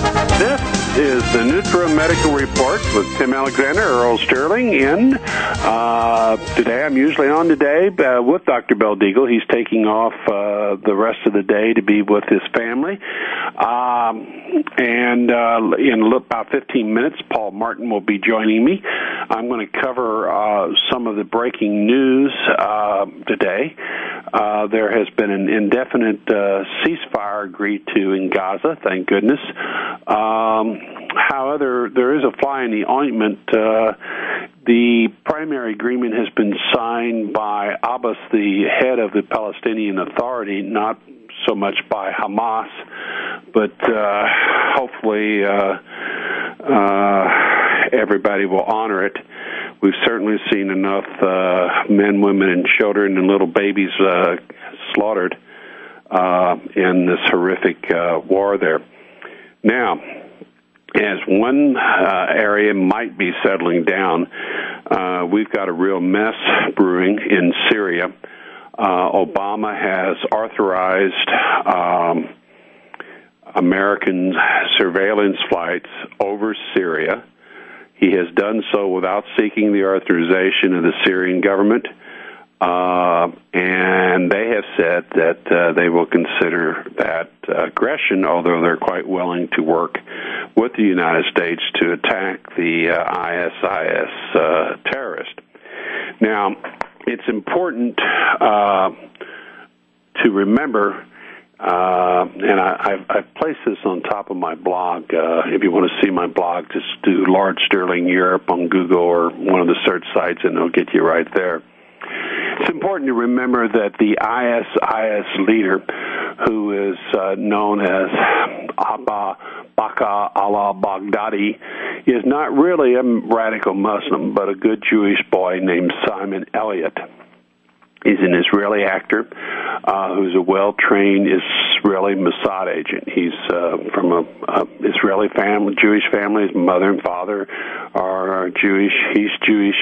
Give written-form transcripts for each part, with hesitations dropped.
This is the Nutrimedical Report with Tim Alexander, Earl Sterling in. Today, I'm usually on today with Dr. Beldeagle. He's taking off the rest of the day to be with his family. And in about 15 minutes, Paul Martin will be joining me. I'm going to cover some of the breaking news today. There has been an indefinite ceasefire agreed to in Gaza, thank goodness. However, there is a fly in the ointment. The primary agreement has been signed by Abbas, the head of the Palestinian Authority, not so much by Hamas, but hopefully everybody will honor it. We've certainly seen enough men, women, and children and little babies slaughtered in this horrific war there. Now, as one area might be settling down, we've got a real mess brewing in Syria. Obama has authorized American surveillance flights over Syria. He has done so without seeking the authorization of the Syrian government, and they have said that they will consider that aggression, although they're quite willing to work with the United States to attack the ISIS terrorist. Now, it's important to remember, and I've placed this on top of my blog. If you want to see my blog, just do Lord Sterling Europe on Google or one of the search sites, and it'll get you right there. It's important to remember that the ISIS leader, who is known as Abu Bakr al-Baghdadi, is not really a radical Muslim, but a good Jewish boy named Simon Elliott. He's an Israeli actor who's a well-trained Israeli Mossad agent. He's from a Israeli family, Jewish family. His mother and father are Jewish. He's Jewish.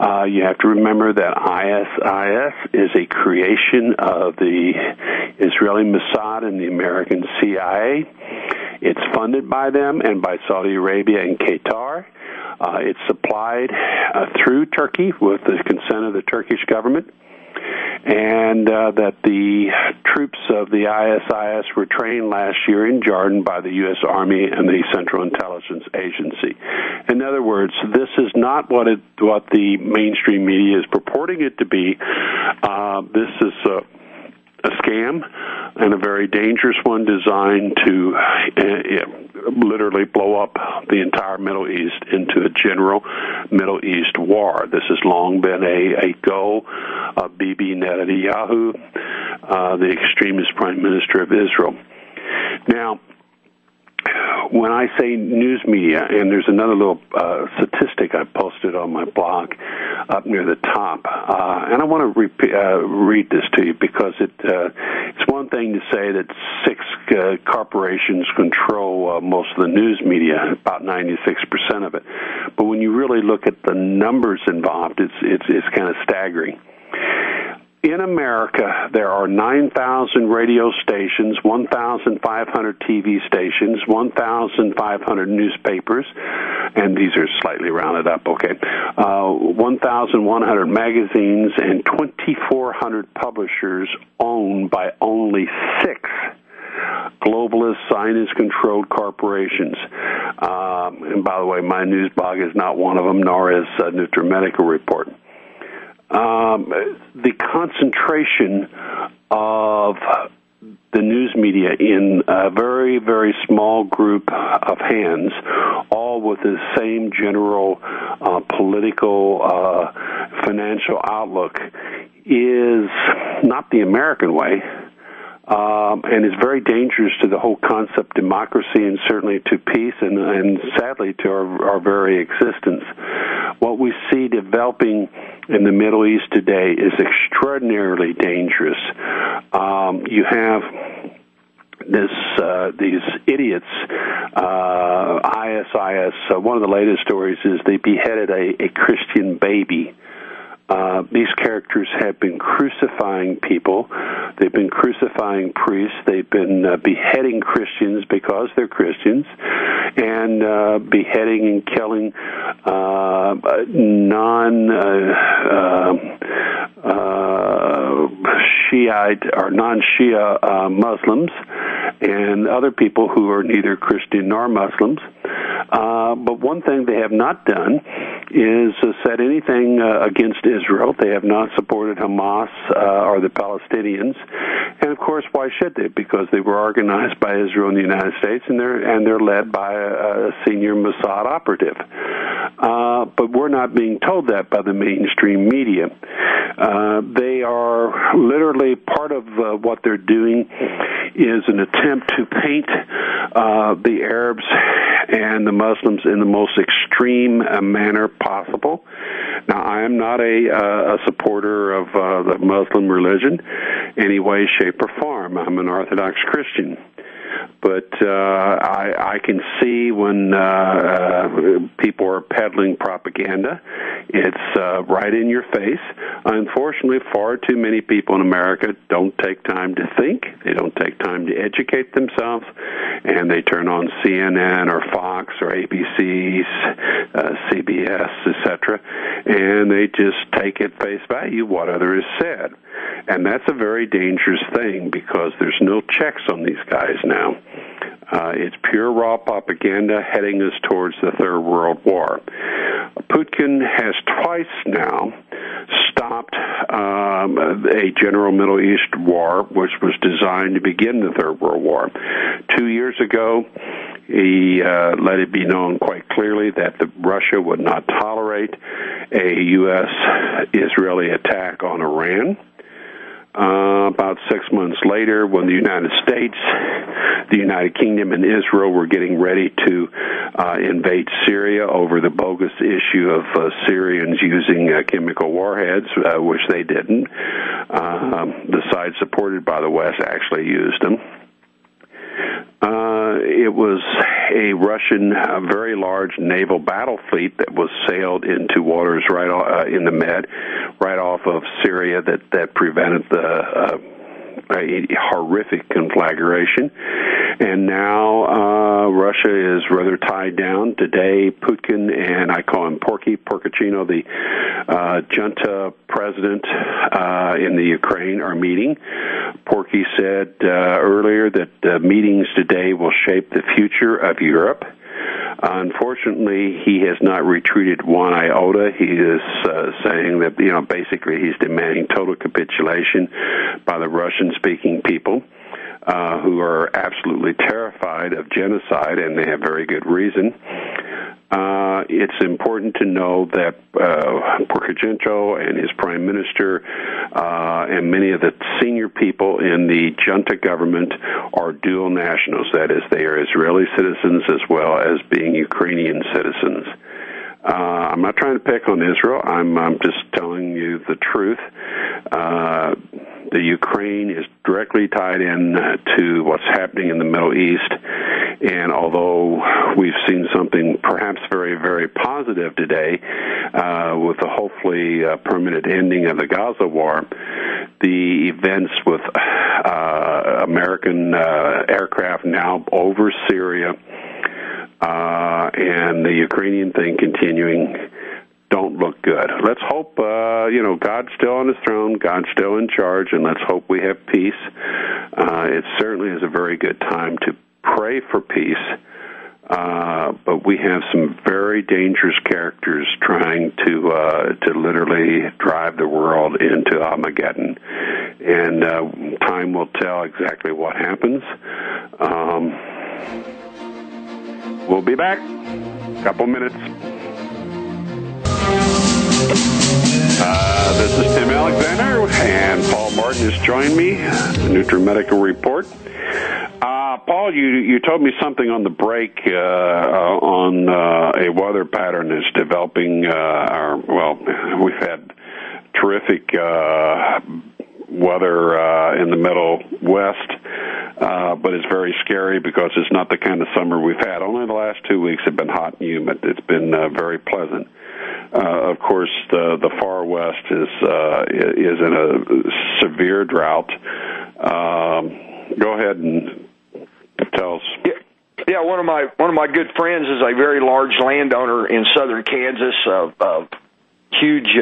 You have to remember that ISIS is a creation of the Israeli Mossad and the American CIA. It's funded by them and by Saudi Arabia and Qatar. It's supplied through Turkey with the consent of the Turkish government. And that the troops of the ISIS were trained last year in Jordan by the U.S. Army and the Central Intelligence Agency. In other words, this is not what the mainstream media is purporting it to be. This is a scam, and a very dangerous one, designed to literally blow up the entire Middle East into a general Middle East war. This has long been a goal of Bibi Netanyahu, the extremist prime minister of Israel. Now, when I say news media, and there's another little statistic I posted on my blog up near the top, and I want to read this to you because it's one thing to say that 6 corporations control most of the news media, about 96% of it. But when you really look at the numbers involved, it's kind of staggering. In America, there are 9,000 radio stations, 1,500 TV stations, 1,500 newspapers, and these are slightly rounded up, okay, 1,100 magazines, and 2,400 publishers owned by only 6 globalist, Zionist-controlled corporations. And by the way, my news blog is not one of them, nor is Nutrimedical Report. The concentration of the news media in a very, very small group of hands, all with the same general political, financial outlook, is not the American way. And is very dangerous to the whole concept of democracy and certainly to peace and sadly to our very existence. What we see developing in the Middle East today is extraordinarily dangerous. You have these idiots, ISIS. One of the latest stories is they beheaded a Christian baby These characters have been crucifying people. They've been crucifying priests. They've been beheading Christians because they're Christians, and beheading and killing non-Shiite or non-Shia Muslims and other people who are neither Christian nor Muslims. But one thing they have not done is said anything against Israel. They have not supported Hamas or the Palestinians, and of course, why should they? Because they were organized by Israel and the United States, and they're led by a senior Mossad operative. But we're not being told that by the mainstream media. They are literally part of what they're doing is an attempt to paint the Arabs and the Muslims in the most extreme manner possible. Now, I am not a supporter of the Muslim religion any way, shape, or form. I'm an Orthodox Christian. But I can see when people are peddling propaganda. It's right in your face. Unfortunately, far too many people in America don't take time to think. They don't take time to educate themselves, and they turn on CNN or Fox or ABC, CBS, etc., and they just take at face value what others said. And that's a very dangerous thing because there's no checks on these guys now. It's pure raw propaganda heading us towards the Third World War. Putin has twice now stopped a general Middle East war, which was designed to begin the Third World War. 2 years ago, he let it be known quite clearly that Russia would not tolerate a U.S.-Israeli attack on Iran. About 6 months later, when the United States, the United Kingdom, and Israel were getting ready to invade Syria over the bogus issue of Syrians using chemical warheads, which they didn't. The side supported by the West actually used them. It was a Russian, very large naval battle fleet that was sailed into waters right in the Med, right off of Syria, that prevented the a horrific conflagration. And now Russia is rather tied down. Today, Putin and I call him Porkachino, the junta president in the Ukraine, are meeting. Porky said earlier that meetings today will shape the future of Europe. Unfortunately, he has not retreated one iota. He is saying that, basically he's demanding total capitulation by the Russian-speaking people who are absolutely terrified of genocide, and they have very good reason. It's important to know that Porkachino and his prime minister and many of the senior people in the junta government are dual nationals. That is, they are Israeli citizens as well as being Ukrainian citizens. I'm not trying to pick on Israel. I'm just telling you the truth. The Ukraine is directly tied in to what's happening in the Middle East, and although we've seen something perhaps very, very positive today with the hopefully permanent ending of the Gaza war, the events with American aircraft now over Syria and the Ukrainian thing continuing don't look good. Let's hope, God's still on his throne, God's still in charge, and let's hope we have peace. It certainly is a very good time to pray for peace, but we have some very dangerous characters trying to literally drive the world into Armageddon, and time will tell exactly what happens. We'll be back. Couple minutes. This is Tim Alexander, and Paul Martin has joined me, the Nutrimedical Report. Paul, you told me something on the break on a weather pattern that's developing. We've had terrific weather in the Middle West, but it's very scary because it's not the kind of summer we've had. Only the last 2 weeks have been hot and humid. It's been very pleasant. Of course, the far west is in a severe drought. Go ahead and tell us. Yeah, one of my good friends is a very large landowner in southern Kansas, a huge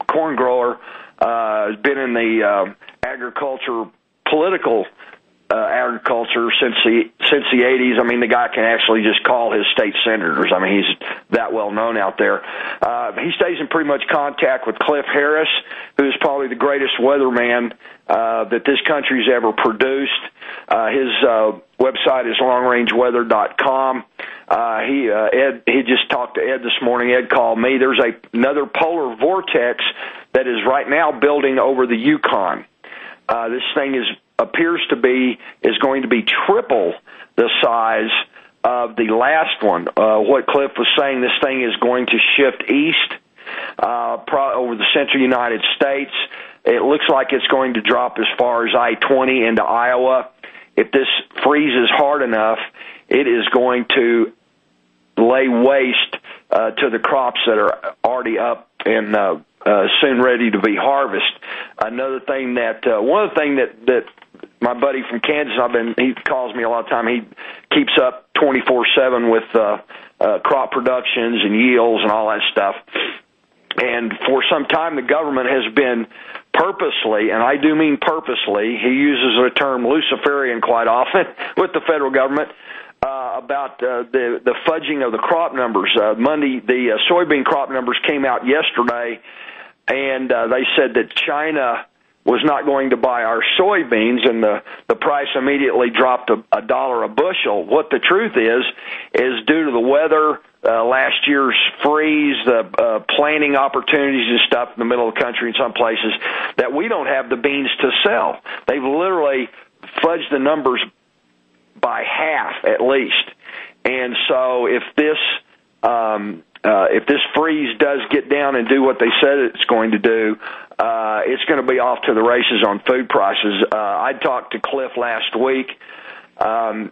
corn grower. Has been in the political agriculture since the 80s. I mean, the guy can actually just call his state senators. I mean, he's that well known out there. He stays in pretty much contact with Cliff Harris, who is probably the greatest weatherman that this country's ever produced. His website is longrangeweather.com. He just talked to Ed this morning. Ed called me. There's another polar vortex that is right now building over the Yukon. This thing appears to be going to be triple the size of the last one. What Cliff was saying, this thing is going to shift east over the central United States. It looks like it's going to drop as far as I-20 into Iowa. If this freezes hard enough, it is going to lay waste to the crops that are already up and soon ready to be harvested. Another thing one of the things that my buddy from Kansas, he calls me a lot of time. He keeps up 24/7 with crop productions and yields and all that stuff. And for some time, the government has been purposely, and I do mean purposely, he uses the term Luciferian quite often with the federal government, about the fudging of the crop numbers. Monday, the soybean crop numbers came out yesterday, and they said that China was not going to buy our soybeans, and the price immediately dropped a dollar a bushel. What the truth is due to the weather, last year's freeze, the planting opportunities and stuff in the middle of the country in some places, that we don't have the beans to sell. They've literally fudged the numbers by half at least. And so if this freeze does get down and do what they said it's going to do, it's going to be off to the races on food prices. I talked to Cliff last week, and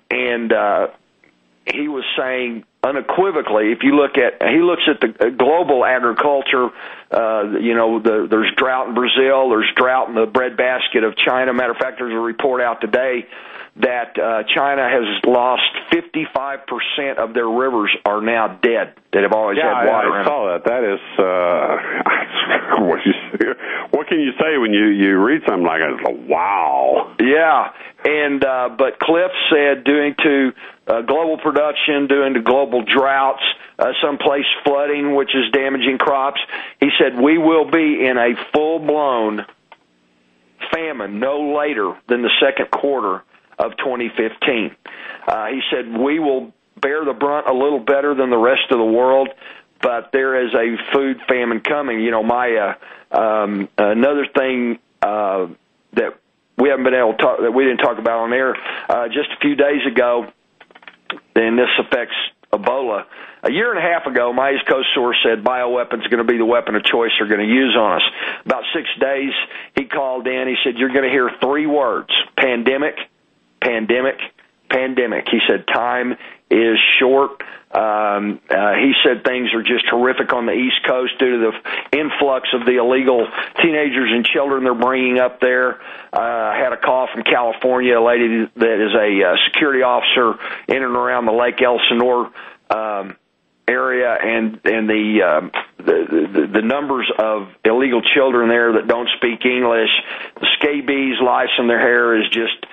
he was saying unequivocally, he looks at the global agriculture, there's drought in Brazil, there's drought in the breadbasket of China. Matter of fact, there's a report out today that China has lost 55% of their rivers are now dead that have always had water in them. I saw that. That is, what can you say when you read something like that? Wow. Yeah, and but Cliff said due to global production, due to global droughts, someplace flooding, which is damaging crops, he said we will be in a full-blown famine no later than the second quarter of 2015. He said we will bear the brunt a little better than the rest of the world, but there is a food famine coming. You know, another thing that we haven't been able to talk, that we didn't talk about on air, just a few days ago, and this affects Ebola. A year and a half ago, my East Coast source said bioweapons are going to be the weapon of choice they're going to use on us. About 6 days, he called in. He said, you're going to hear 3 words: pandemic, pandemic, pandemic. He said time is short. He said things are just horrific on the East Coast due to the influx of the illegal teenagers and children they're bringing up there. I had a call from California, a lady that is a security officer in and around the Lake Elsinore area, and the numbers of illegal children there that don't speak English, the scabies, lice in their hair is just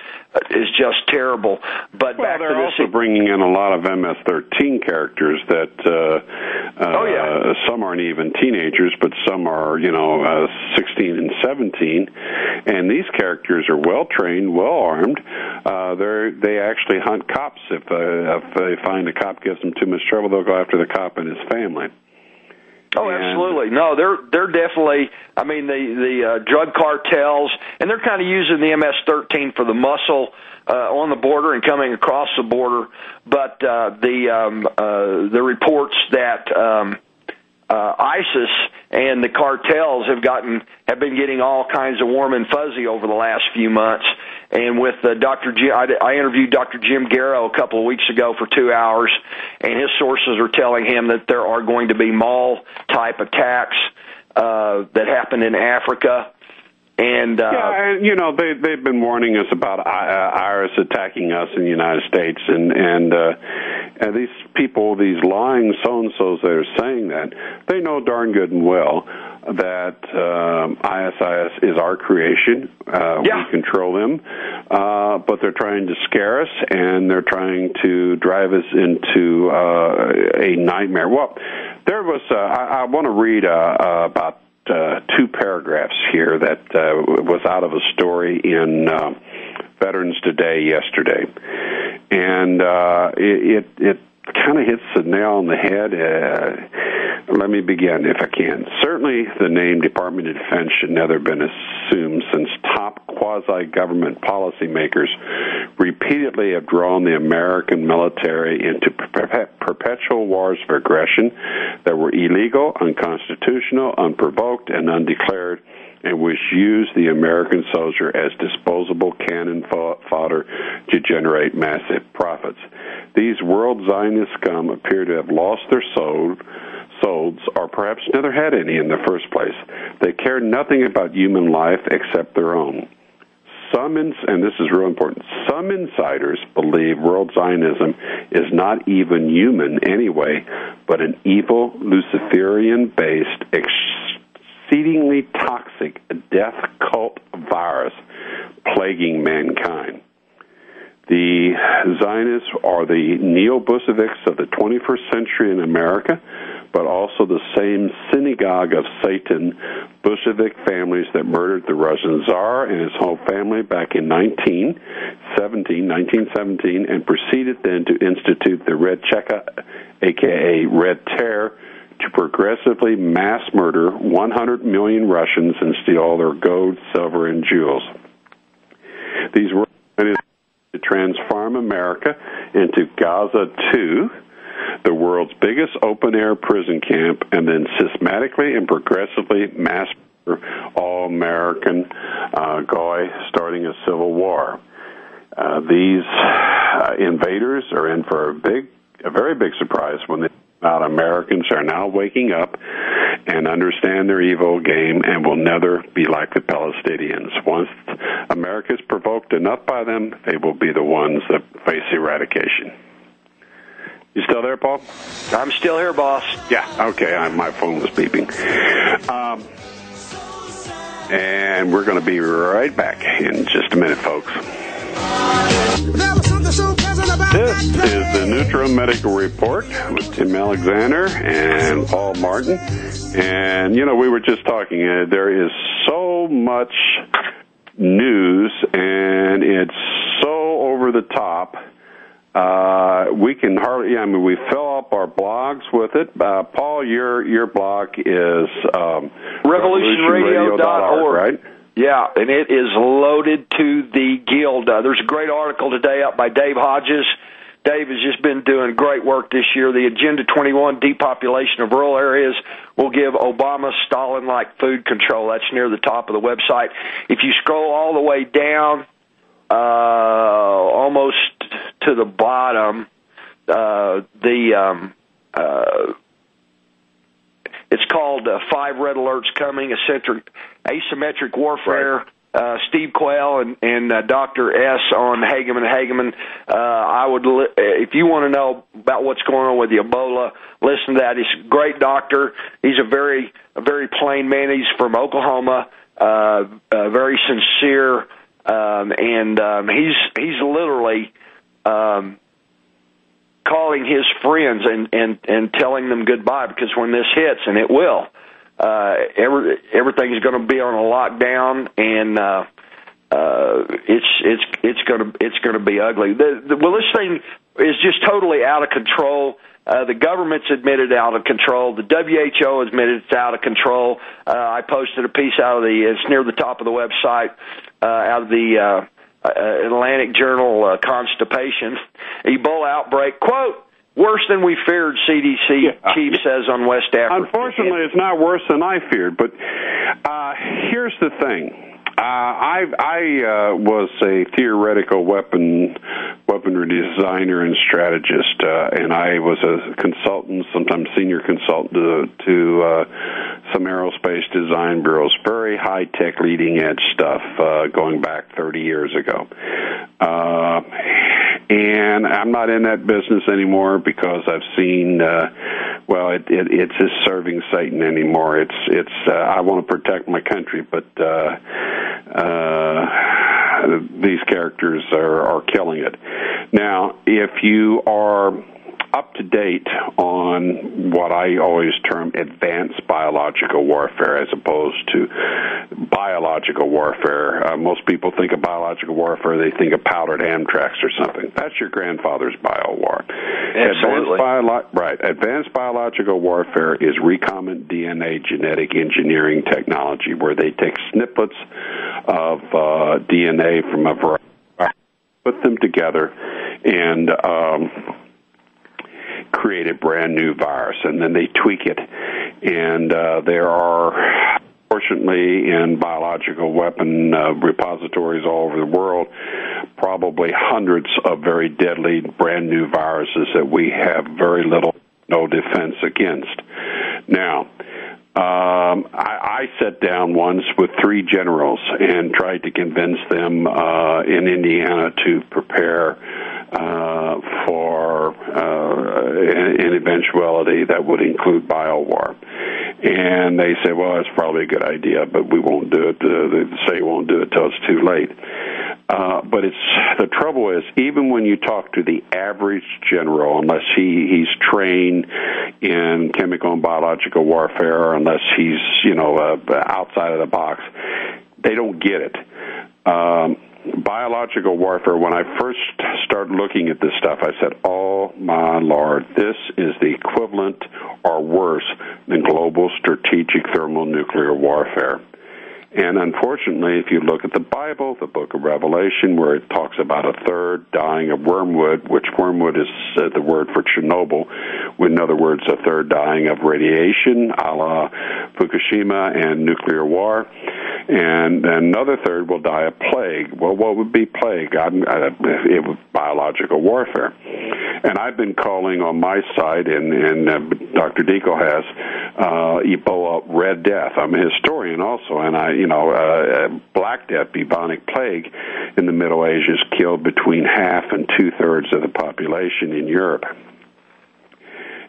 terrible. But back they're to this, also bringing in a lot of MS-13 characters that some aren't even teenagers, but some are 16 and 17, and these characters are well trained, well armed. They actually hunt cops. If they find a cop gives them too much trouble, they'll go after the cop and his family. Oh, absolutely. No, they're definitely, I mean, the drug cartels, and they're kind of using the MS-13 for the muscle on the border and coming across the border. But the reports that ISIS and the cartels have been getting all kinds of warm and fuzzy over the last few months. And with Dr. Jim, I interviewed Dr. Jim Garrow a couple of weeks ago for 2 hours, and his sources are telling him that there are going to be mall-type attacks that happen in Africa. And they've been warning us about IRS attacking us in the United States, and these people, these lying so-and-sos that are saying that, they know darn good and well that ISIS is our creation. We control them, but they're trying to scare us, and they're trying to drive us into a nightmare. Well, there was I want to read about 2 paragraphs here that was out of a story in Veterans Today yesterday, and it kind of hits the nail on the head. Let me begin, if I can. Certainly, the name Department of Defense should never have been assumed, since top quasi-government policymakers repeatedly have drawn the American military into perpetual wars of aggression that were illegal, unconstitutional, unprovoked, and undeclared, and which used the American soldier as disposable cannon fodder to generate massive profits. These world Zionist scum appear to have lost their souls, or perhaps never had any in the first place. They care nothing about human life except their own. And this is real important, some insiders believe world Zionism is not even human anyway, but an evil, Luciferian-based, exceedingly toxic death cult virus plaguing mankind. The Zionists are the neo-Bolsheviks of the 21st century in America, but also the same synagogue of Satan, Bolshevik families that murdered the Russian Tsar and his whole family back in 1917, and proceeded then to institute the Red Cheka, a.k.a. Red Terror, to progressively mass murder 100 million Russians and steal all their gold, silver, and jewels. These were to transform America into Gaza II, the world's biggest open-air prison camp, and then systematically and progressively mass murder all American Goy, starting a civil war. These invaders are in for a very big surprise when they Americans are now waking up and understand their evil game and will never be like the Palestinians. Once America is provoked enough by them, they will be the ones that face eradication. You still there, Paul? I'm still here, boss. Yeah, okay, my phone was beeping. And we're going to be right back in just a minute, folks. This is the Nutrimedical Report with Tim Alexander and Paul Martin. And, we were just talking, there is so much news, and it's so over the top. We can hardly, we fill up our blogs with it. Paul, your blog is revolutionradio.org, right? Yeah, and it is loaded to the gill. There's a great article today up by Dave Hodges. Dave has just been doing great work this year. The Agenda 21 depopulation of rural areas will give Obama Stalin-like food control. That's near the top of the website. If you scroll all the way down, almost to the bottom, it's called 5 Red Alerts Coming, Asymmetric Warfare. Right. Steve Quayle and Dr. S. on Hageman. If you want to know about what's going on with the Ebola, listen to that. He's a great doctor. He's a very plain man. He's from Oklahoma, very sincere, and he's literally calling his friends and telling them goodbye, because when this hits, and it will, everything's going to be on a lockdown, and it's going to be ugly. This thing is just totally out of control. The government's admitted out of control. The WHO admitted it's out of control. I posted a piece it's near the top of the website, out of the Atlantic Journal, Constipation. Ebola outbreak, quote, worse than we feared, CDC chief says on West Africa. Unfortunately, it's not worse than I feared, but here's the thing. I was a theoretical weaponry designer and strategist, and I was a consultant, sometimes senior consultant to some aerospace design bureaus, very high-tech, leading-edge stuff going back 30 years ago. And I'm not in that business anymore because I've seen, it's just serving Satan anymore. It's I want to protect my country, but these characters are killing it. Now, if you are up to date on what I always term advanced biological warfare as opposed to biological warfare. Most people think of biological warfare, they think of powdered Amtracs or something. That's your grandfather's bio war. Absolutely. Advanced biological warfare is recombinant DNA genetic engineering technology where they take snippets of DNA from a variety, put them together, and create a brand new virus, and then they tweak it. And there are, fortunately, in biological weapon repositories all over the world, probably hundreds of very deadly brand new viruses that we have very little, no defense against. Now, I sat down once with 3 generals and tried to convince them in Indiana to prepare for an eventuality that would include biowar. And they said, well, that's probably a good idea, but we won't do it. They say won't do it till it's too late. But the trouble is, even when you talk to the average general, unless he's trained in chemical and biological warfare, or unless he's outside of the box, they don't get it. Biological warfare, when I first started looking at this stuff, I said, oh, my Lord, this is the equivalent or worse than global strategic thermonuclear warfare. And unfortunately, if you look at the Bible, the book of Revelation, where it talks about a third dying of wormwood, which wormwood is the word for Chernobyl, in other words, a third dying of radiation, a la Fukushima and nuclear war, and another third will die of plague. Well, what would be plague? It was biological warfare. And I've been calling on my side, and Dr. Deco has, Ebola Red Death. I'm a historian also, and Black Death, bubonic plague, in the Middle Ages killed between half and 2/3 of the population in Europe.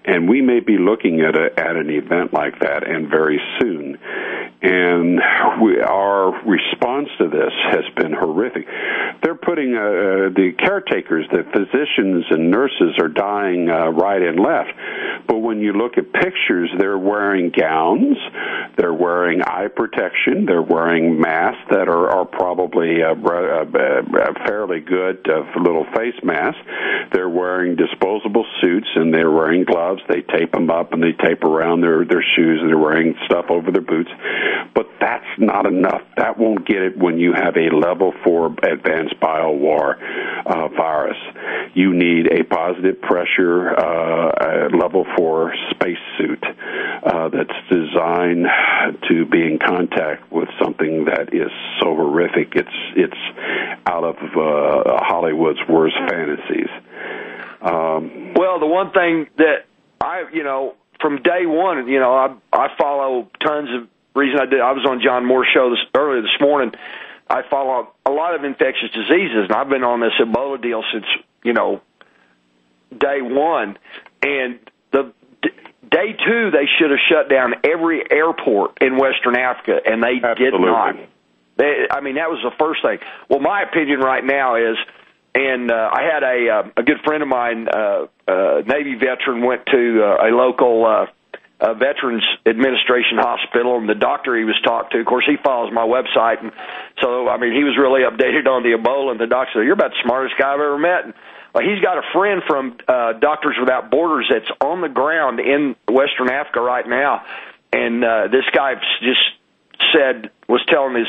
And we may be looking at an event like that, and very soon. And our response to this has been horrific. They're putting the caretakers, the physicians and nurses are dying right and left. But when you look at pictures, they're wearing gowns, they're wearing eye protection, they're wearing masks that are probably fairly good, little face masks. They're wearing disposable suits, and they're wearing gloves. They tape them up and they tape around their shoes, and they're wearing stuff over their boots. But that's not enough. That won't get it when you have a level 4 advanced biowar virus. You need a positive pressure level 4 spacesuit that's designed to be in contact with something that is so horrific. It's out of Hollywood's worst fantasies. Well, the one thing that from day one, I follow tons of. Reason I was on John Moore's show earlier this morning. I follow a lot of infectious diseases, and I've been on this Ebola deal since day one. And the day 2, they should have shut down every airport in Western Africa, and they did not. That was the first thing. Well, my opinion right now is, and I had a good friend of mine, Navy veteran, went to a local Veterans Administration hospital, and the doctor he was talked to, of course, he follows my website, and so, he was really updated on the Ebola, and the doctor said, you're about the smartest guy I've ever met. And he's got a friend from Doctors Without Borders that's on the ground in Western Africa right now, and this guy just was telling his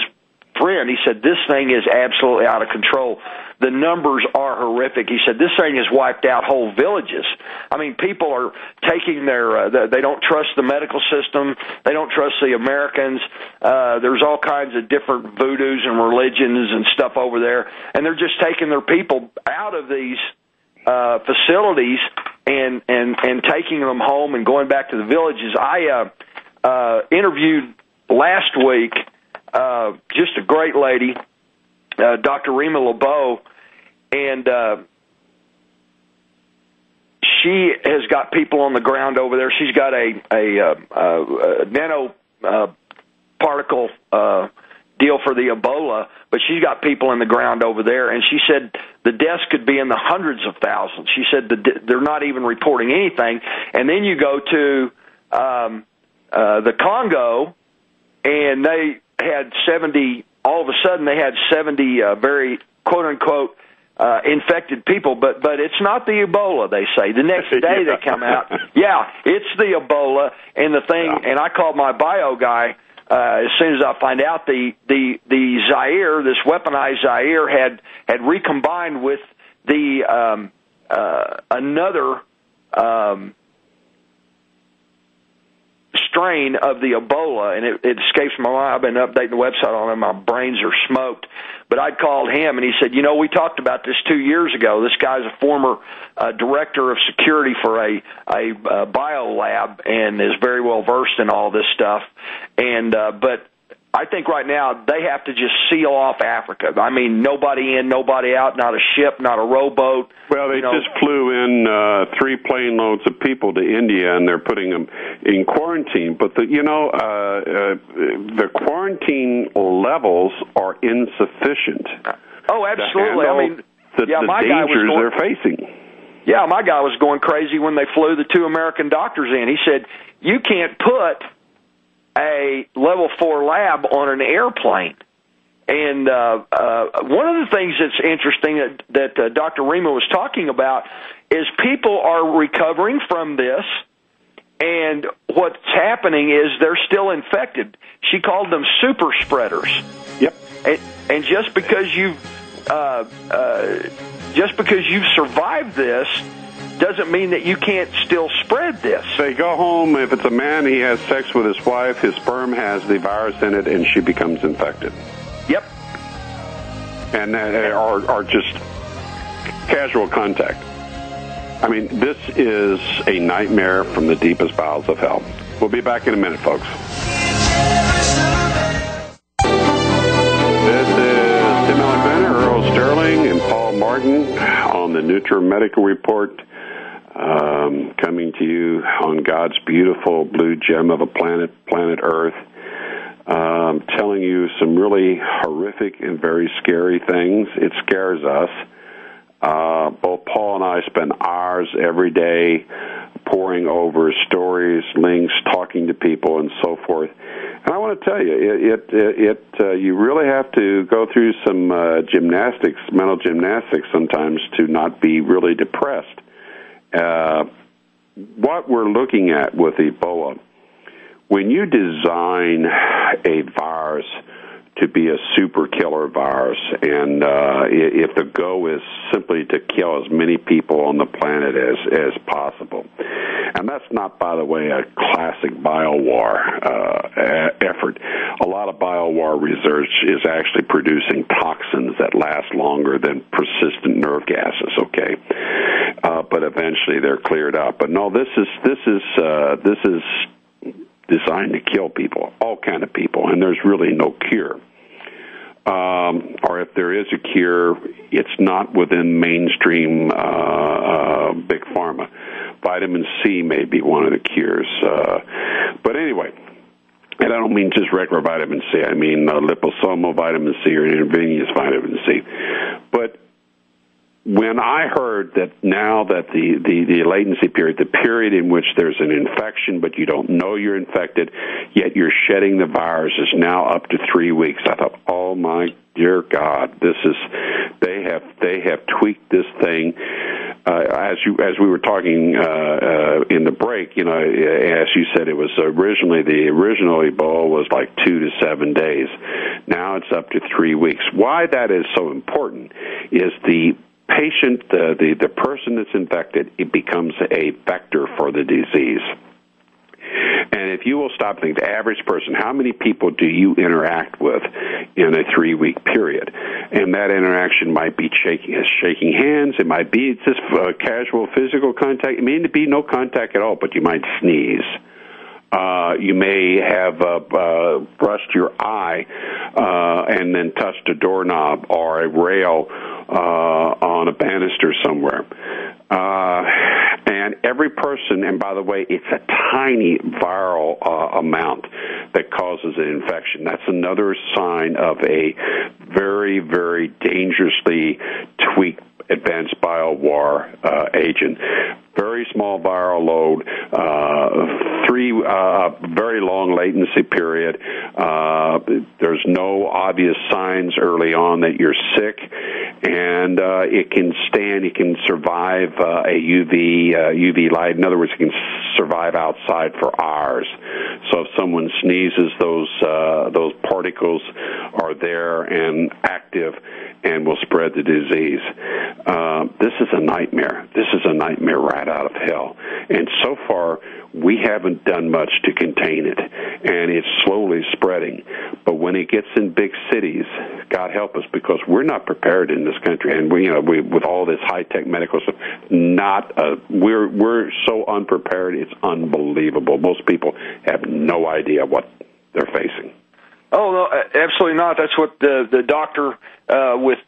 friend. He said, this thing is absolutely out of control. The numbers are horrific. He said, this thing has wiped out whole villages. I mean, people are taking they don't trust the medical system. They don't trust the Americans. There's all kinds of different voodoos and religions and stuff over there, and they're just taking their people out of these facilities and taking them home and going back to the villages. I interviewed last week just a great lady, Dr. Rima LeBeau, and she has got people on the ground over there. She's got a nano particle deal for the Ebola, but she's got people in the ground over there, and she said the deaths could be in the hundreds of thousands. She said they're not even reporting anything. And then you go to the Congo, and they had 70, all of a sudden they had 70 very, quote-unquote, infected people, but it's not the Ebola, they say. The next day they come out, yeah, it's the Ebola, and the thing, and I called my bio guy as soon as I find out the Zaire, this weaponized Zaire, had recombined with the another strain of the Ebola, and it escapes my mind. I've been updating the website on it. My brains are smoked. But I called him, and he said, we talked about this 2 years ago. This guy's a former director of security for a bio lab and is very well versed in all this stuff. And but I think right now they have to just seal off Africa. I mean, nobody in, nobody out, not a ship, not a rowboat. Well, they just flew in 3 plane loads of people to India, and they're putting them in quarantine. But the quarantine levels are insufficient. Oh, absolutely. I mean, the dangers they're facing. Yeah, my guy was going crazy when they flew the 2 American doctors in. He said, you can't put a level 4 lab on an airplane. And one of the things that's interesting that Dr. Rima was talking about is people are recovering from this, and what's happening is they're still infected. She called them super spreaders. Yep. And just because you've survived this doesn't mean that you can't still spread this. They go home, if it's a man, he has sex with his wife, his sperm has the virus in it, and she becomes infected. Yep. And are just casual contact. I mean, this is a nightmare from the deepest bowels of hell. We'll be back in a minute, folks. This is Tim Alexander, Earl Sterling, and Paul Martin on the Nutrimedical Report. Coming to you on God's beautiful blue gem of a planet Earth, telling you some really horrific and very scary things. It scares us. Both Paul and I spend hours every day poring over stories, links, talking to people, and so forth. And I want to tell you, you really have to go through some mental gymnastics sometimes to not be really depressed. What we're looking at with Ebola, when you design a virus to be a super killer virus, and if the goal is simply to kill as many people on the planet as possible, and that's not, by the way, a classic biowar effort. A lot of biowar research is actually producing toxins that last longer than persistent nerve gases. Okay, but eventually they're cleared out. But no, this is designed to kill people, all kind of people, and there's really no cure. Or if there is a cure, it's not within mainstream big pharma. Vitamin C may be one of the cures. But anyway, and I don't mean just regular vitamin C. I mean liposomal vitamin C or intravenous vitamin C. But when I heard that now that the latency period, the period in which there's an infection but you don't know you're infected, yet you're shedding the virus, is now up to 3 weeks, I thought, oh my dear God, they have tweaked this thing. As we were talking in the break, as you said, it was the original Ebola was like 2 to 7 days. Now now it's up to 3 weeks. Why that is so important is the patient, the person that's infected, it becomes a vector for the disease. And if you will stop and think, the average person, how many people do you interact with in a 3-week period? And that interaction might be shaking hands. It might be just casual physical contact. It may be no contact at all, but you might sneeze. You may have brushed your eye and then touched a doorknob or a rail on a banister somewhere. And every person, and by the way, it's a tiny viral amount that causes an infection. That's another sign of a very, very dangerously tweaked advanced biowar agent. Very small viral load, very long latency period. There's no obvious signs early on that you're sick, and it can survive a UV light. In other words, it can survive outside for hours. So if someone sneezes, those particles are there and active and will spread the disease. This is a nightmare. This is a nightmare right out of hell. And so far, we haven't done much to contain it, and it's slowly spreading. But when it gets in big cities, God help us, because we're not prepared in this country, and we with all this high-tech medical stuff, we're so unprepared. It's unbelievable. Most people have no idea what they're facing. Oh, no, absolutely not. That's what the doctor with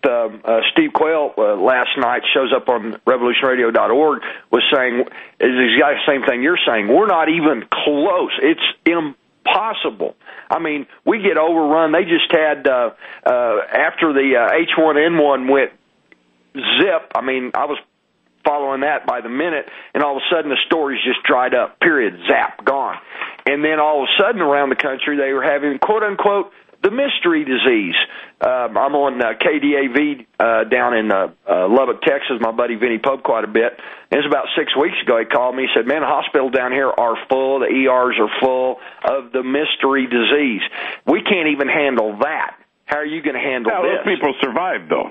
Steve Quayle last night, shows up on revolutionradio.org, was saying, is the exact same thing you're saying. We're not even close. It's impossible. I mean, we get overrun. They just had, after the H1N1 went zip, I mean, I was following that by the minute, and all of a sudden the stories just dried up, period, zap, gone. And then all of a sudden around the country they were having, quote-unquote, the mystery disease. I'm on KDAV down in Lubbock, Texas, my buddy Vinny Pope quite a bit. And it was about 6 weeks ago he called me. He said, man, the hospitals down here are full, the ERs are full of the mystery disease. We can't even handle that. How are you going to handle this? Those people survive, though.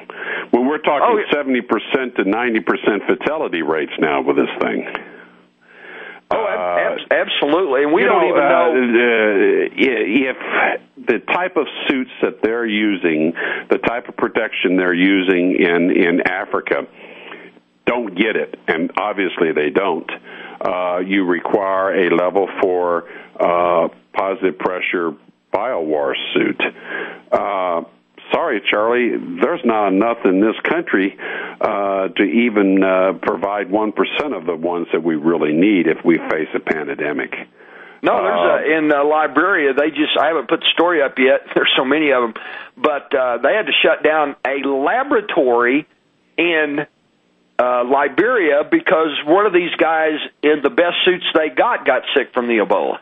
When we're talking 70% to 90% fatality rates now with this thing. Absolutely, and we don't even know if the type of suits that they're using, the type of protection they're using in Africa, don't get it, and obviously they don't. You require a level 4 positive pressure biowar suit. Sorry, Charlie, there's not enough in this country to even provide 1% of the ones that we really need if we face a pandemic. No, there's in Liberia, I haven't put the story up yet, there's so many of them, but they had to shut down a laboratory in Liberia because one of these guys in the best suits they got sick from the Ebola.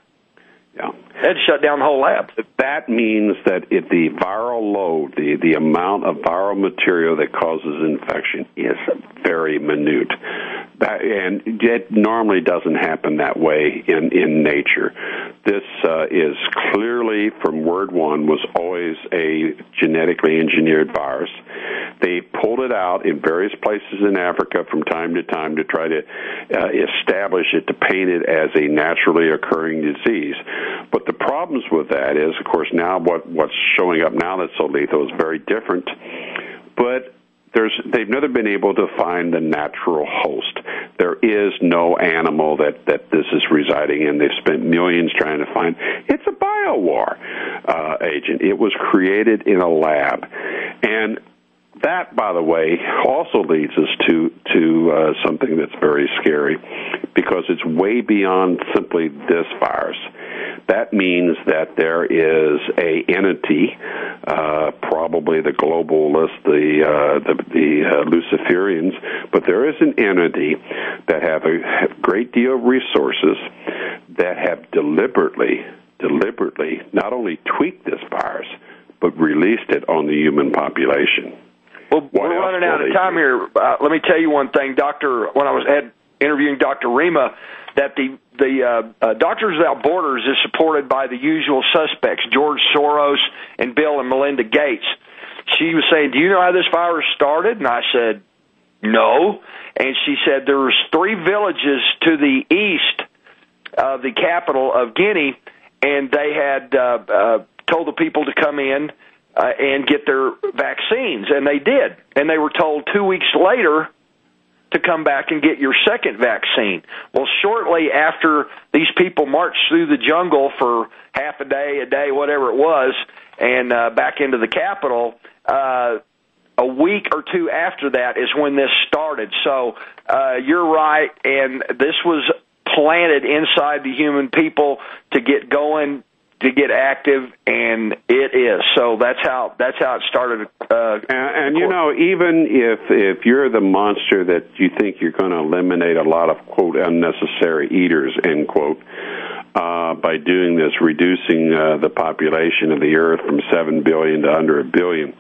Yeah. They had to shut down the whole lab. That means that if the viral load, the amount of viral material that causes infection is very minute. And it normally doesn't happen that way in nature. This is clearly, from word one, was always a genetically engineered virus. They pulled it out in various places in Africa from time to time to try to establish it, to paint it as a naturally occurring disease. But the problems with that is, of course, now what's showing up now that's so lethal is very different. But they've never been able to find the natural host. There is no animal that this is residing in. They've spent millions trying to find. It's a biowar agent. It was created in a lab. And that, by the way, also leads us to something that's very scary, because it's way beyond simply this virus. That means that there is a entity, probably the globalists, the Luciferians, but there is an entity that have a great deal of resources that have deliberately not only tweaked this virus, but released it on the human population. Well, we're running out of time here. Let me tell you one thing, Doctor. When I had interviewing Dr. Rima, that the Doctors Without Borders is supported by the usual suspects, George Soros and Bill and Melinda Gates. She was saying, do you know how this virus started? And I said, no. And she said there was 3 villages to the east of the capital of Guinea, and they had told the people to come in and get their vaccines, and they did. And they were told 2 weeks later to come back and get your second vaccine. Well, shortly after these people marched through the jungle for half a day, whatever it was, and back into the capital, a week or two after that is when this started. So you're right, and this was planted inside the human people to get going, to get active, and it is. So that's how it started. And you know, even if you're the monster that you think you're going to eliminate a lot of, quote, unnecessary eaters, end quote, by doing this, reducing the population of the earth from 7 billion to under 1 billion,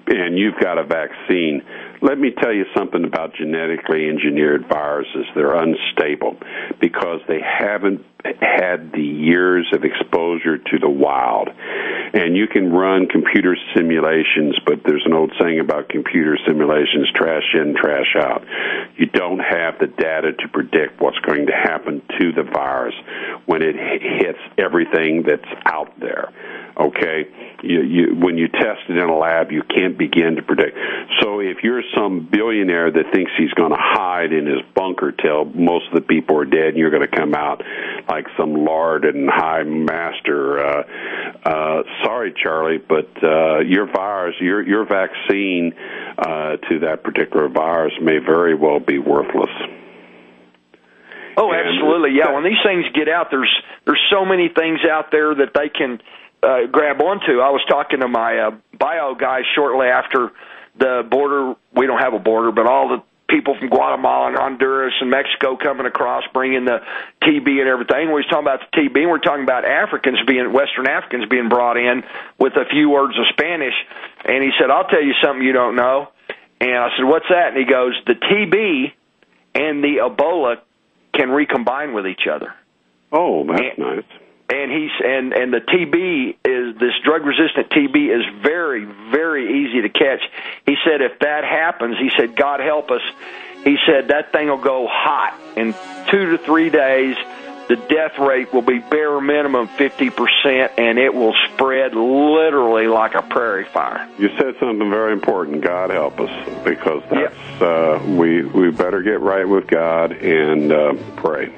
and you've got a vaccine, let me tell you something about genetically engineered viruses. They're unstable because they haven't had the years of exposure to the wild. And you can run computer simulations, but there's an old saying about computer simulations, trash in, trash out. You don't have the data to predict what's going to happen to the virus when it hits everything that's out there. Okay? When you test it in a lab, you can't begin to predict. So if you're some billionaire that thinks he's going to hide in his bunker till most of the people are dead and you're going to come out like some lord and high master, sorry, Charlie, but your virus, your vaccine to that particular virus may very well be worthless. Oh, absolutely, yeah. When these things get out, there's so many things out there that they can grab onto. I was talking to my bio guy shortly after the border. We don't have a border, but all the people from Guatemala and Honduras and Mexico coming across, bringing the TB and everything. We was talking about the TB, and we're talking about Western Africans being brought in with a few words of Spanish. And he said, I'll tell you something you don't know. And I said, what's that? And he goes, the TB and the Ebola can recombine with each other. Oh, that's nice. And the TB this drug-resistant TB is very, very easy to catch. He said if that happens, he said, God help us, he said that thing will go hot. In 2 to 3 days, the death rate will be bare minimum 50%, and it will spread literally like a prairie fire. You said something very important, God help us, because that's we better get right with God and pray.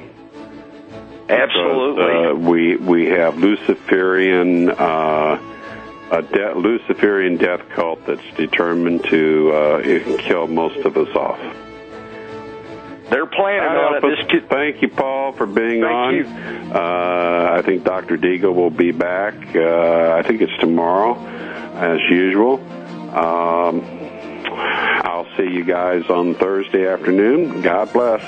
Absolutely. Because, we have Luciferian death cult that's determined to kill most of us off. They're planning on it. Thank you, Paul, for being on. Thank you. I think Dr. Deagle will be back. I think it's tomorrow, as usual. I'll see you guys on Thursday afternoon. God bless.